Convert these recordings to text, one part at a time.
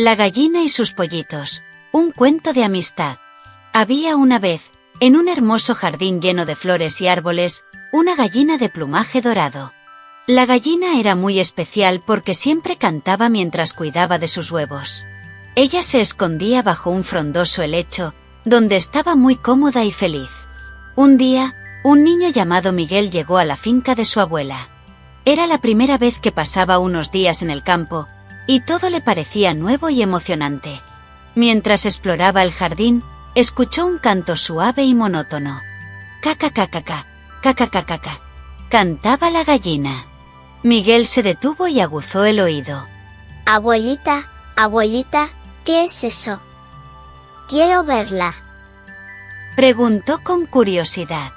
La gallina y sus pollitos. Un cuento de amistad. Había una vez, en un hermoso jardín lleno de flores y árboles, una gallina de plumaje dorado. La gallina era muy especial porque siempre cantaba mientras cuidaba de sus huevos. Ella se escondía bajo un frondoso helecho, donde estaba muy cómoda y feliz. Un día, un niño llamado Miguel llegó a la finca de su abuela. Era la primera vez que pasaba unos días en el campo, y todo le parecía nuevo y emocionante. Mientras exploraba el jardín, escuchó un canto suave y monótono. «Ca-ca-ca-ca-ca, ca-ca-ca-ca-ca», cantaba la gallina. Miguel se detuvo y aguzó el oído. Abuelita, abuelita, ¿qué es eso? Quiero verla. Preguntó con curiosidad.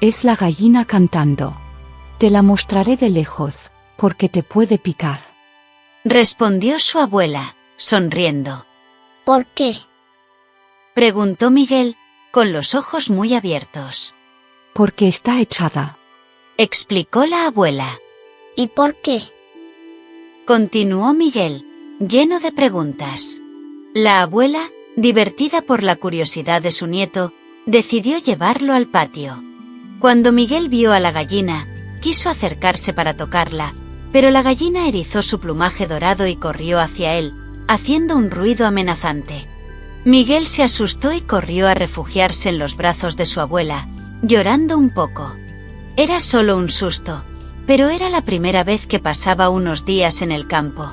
Es la gallina cantando. Te la mostraré de lejos, porque te puede picar. Respondió su abuela, sonriendo. ¿Por qué? Preguntó Miguel, con los ojos muy abiertos. Porque está echada. Explicó la abuela. ¿Y por qué? Continuó Miguel, lleno de preguntas. La abuela, divertida por la curiosidad de su nieto, decidió llevarlo al patio. Cuando Miguel vio a la gallina, quiso acercarse para tocarla, pero la gallina erizó su plumaje dorado y corrió hacia él, haciendo un ruido amenazante. Miguel se asustó y corrió a refugiarse en los brazos de su abuela, llorando un poco. Era solo un susto, pero era la primera vez que pasaba unos días en el campo.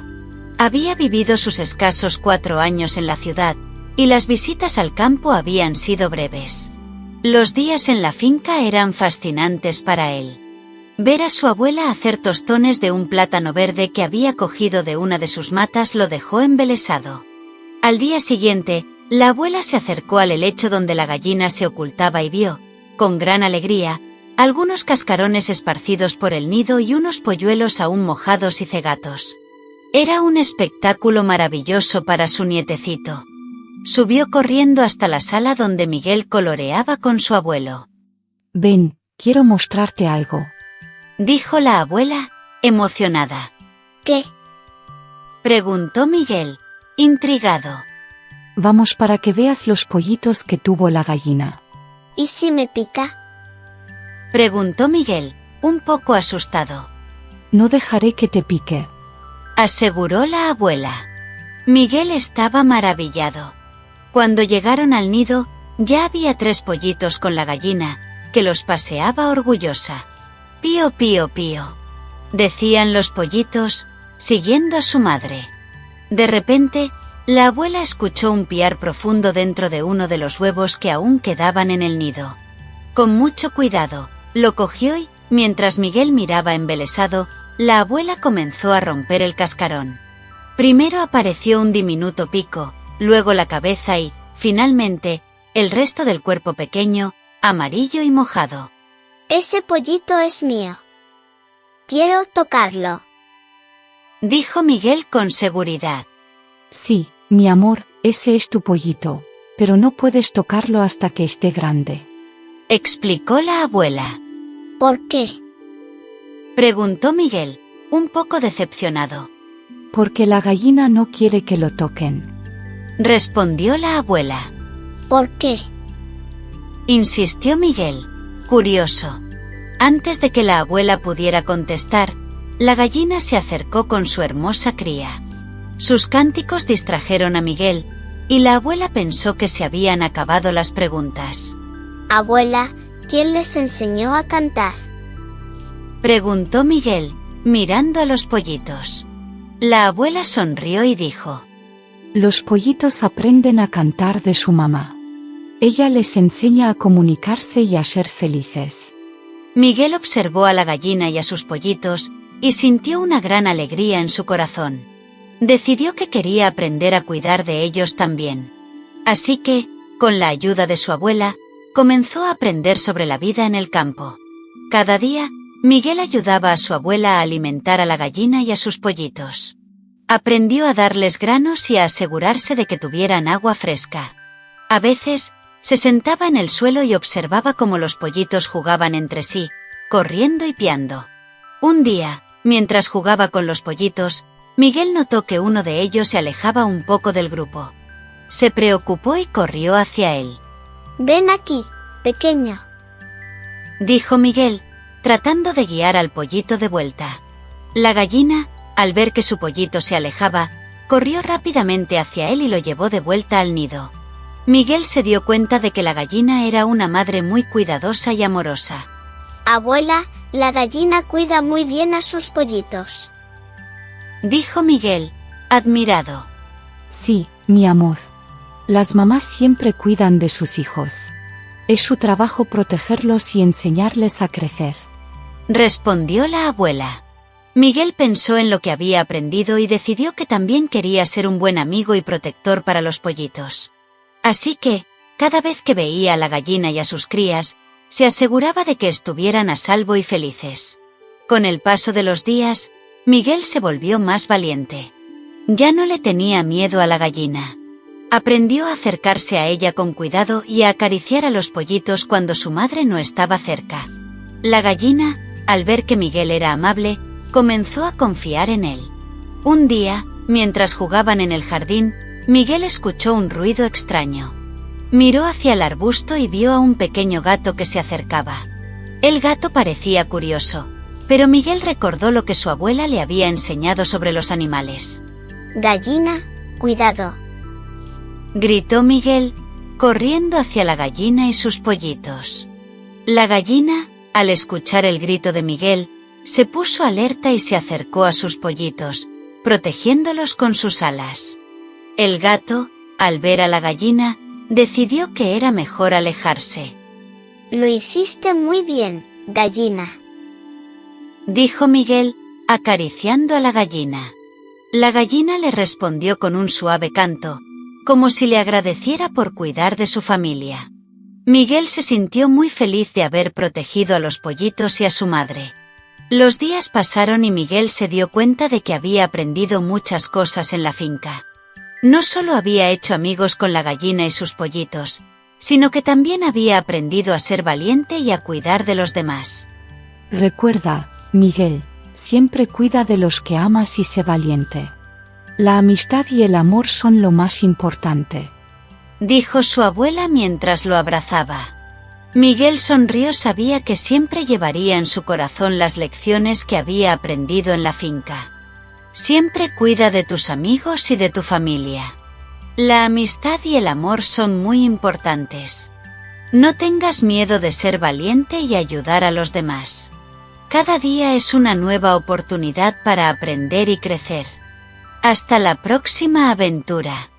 Había vivido sus escasos 4 años en la ciudad, y las visitas al campo habían sido breves. Los días en la finca eran fascinantes para él. Ver a su abuela hacer tostones de un plátano verde que había cogido de una de sus matas lo dejó embelesado. Al día siguiente, la abuela se acercó al helecho donde la gallina se ocultaba y vio, con gran alegría, algunos cascarones esparcidos por el nido y unos polluelos aún mojados y cegatos. Era un espectáculo maravilloso para su nietecito. Subió corriendo hasta la sala donde Miguel coloreaba con su abuelo. Ven, quiero mostrarte algo. Dijo la abuela, emocionada. ¿Qué? Preguntó Miguel, intrigado. Vamos para que veas los pollitos que tuvo la gallina. ¿Y si me pica? Preguntó Miguel, un poco asustado. No dejaré que te pique. Aseguró la abuela. Miguel estaba maravillado. Cuando llegaron al nido, ya había 3 pollitos con la gallina, que los paseaba orgullosa. Pío, pío, pío, decían los pollitos, siguiendo a su madre. De repente, la abuela escuchó un piar profundo dentro de uno de los huevos que aún quedaban en el nido. Con mucho cuidado, lo cogió y, mientras Miguel miraba embelesado, la abuela comenzó a romper el cascarón. Primero apareció un diminuto pico, luego la cabeza y, finalmente, el resto del cuerpo pequeño, amarillo y mojado. Ese pollito es mío. Quiero tocarlo. Dijo Miguel con seguridad. Sí, mi amor, ese es tu pollito, pero no puedes tocarlo hasta que esté grande. Explicó la abuela. ¿Por qué? Preguntó Miguel, un poco decepcionado. Porque la gallina no quiere que lo toquen. Respondió la abuela. ¿Por qué? Insistió Miguel, curioso. Antes de que la abuela pudiera contestar, la gallina se acercó con su hermosa cría. Sus cánticos distrajeron a Miguel, y la abuela pensó que se habían acabado las preguntas. Abuela, ¿quién les enseñó a cantar? Preguntó Miguel, mirando a los pollitos. La abuela sonrió y dijo. Los pollitos aprenden a cantar de su mamá. Ella les enseña a comunicarse y a ser felices. Miguel observó a la gallina y a sus pollitos, y sintió una gran alegría en su corazón. Decidió que quería aprender a cuidar de ellos también. Así que, con la ayuda de su abuela, comenzó a aprender sobre la vida en el campo. Cada día, Miguel ayudaba a su abuela a alimentar a la gallina y a sus pollitos. Aprendió a darles granos y a asegurarse de que tuvieran agua fresca. A veces, se sentaba en el suelo y observaba cómo los pollitos jugaban entre sí, corriendo y piando. Un día, mientras jugaba con los pollitos, Miguel notó que uno de ellos se alejaba un poco del grupo. Se preocupó y corrió hacia él. Ven aquí, pequeño, dijo Miguel, tratando de guiar al pollito de vuelta. La gallina, al ver que su pollito se alejaba, corrió rápidamente hacia él y lo llevó de vuelta al nido. Miguel se dio cuenta de que la gallina era una madre muy cuidadosa y amorosa. Abuela, la gallina cuida muy bien a sus pollitos, dijo Miguel, admirado. Sí, mi amor. Las mamás siempre cuidan de sus hijos. Es su trabajo protegerlos y enseñarles a crecer, respondió la abuela. Miguel pensó en lo que había aprendido y decidió que también quería ser un buen amigo y protector para los pollitos. Así que, cada vez que veía a la gallina y a sus crías, se aseguraba de que estuvieran a salvo y felices. Con el paso de los días, Miguel se volvió más valiente. Ya no le tenía miedo a la gallina. Aprendió a acercarse a ella con cuidado y a acariciar a los pollitos cuando su madre no estaba cerca. La gallina, al ver que Miguel era amable, comenzó a confiar en él. Un día, mientras jugaban en el jardín, Miguel escuchó un ruido extraño. Miró hacia el arbusto y vio a un pequeño gato que se acercaba. El gato parecía curioso, pero Miguel recordó lo que su abuela le había enseñado sobre los animales. Gallina, cuidado, gritó Miguel, corriendo hacia la gallina y sus pollitos. La gallina, al escuchar el grito de Miguel, se puso alerta y se acercó a sus pollitos, protegiéndolos con sus alas. El gato, al ver a la gallina, decidió que era mejor alejarse. Lo hiciste muy bien, gallina, dijo Miguel, acariciando a la gallina. La gallina le respondió con un suave canto, como si le agradeciera por cuidar de su familia. Miguel se sintió muy feliz de haber protegido a los pollitos y a su madre. Los días pasaron y Miguel se dio cuenta de que había aprendido muchas cosas en la finca. No solo había hecho amigos con la gallina y sus pollitos, sino que también había aprendido a ser valiente y a cuidar de los demás. Recuerda, Miguel, siempre cuida de los que amas y sé valiente. La amistad y el amor son lo más importante, dijo su abuela mientras lo abrazaba. Miguel sonrió, sabía que siempre llevaría en su corazón las lecciones que había aprendido en la finca. Siempre cuida de tus amigos y de tu familia. La amistad y el amor son muy importantes. No tengas miedo de ser valiente y ayudar a los demás. Cada día es una nueva oportunidad para aprender y crecer. Hasta la próxima aventura.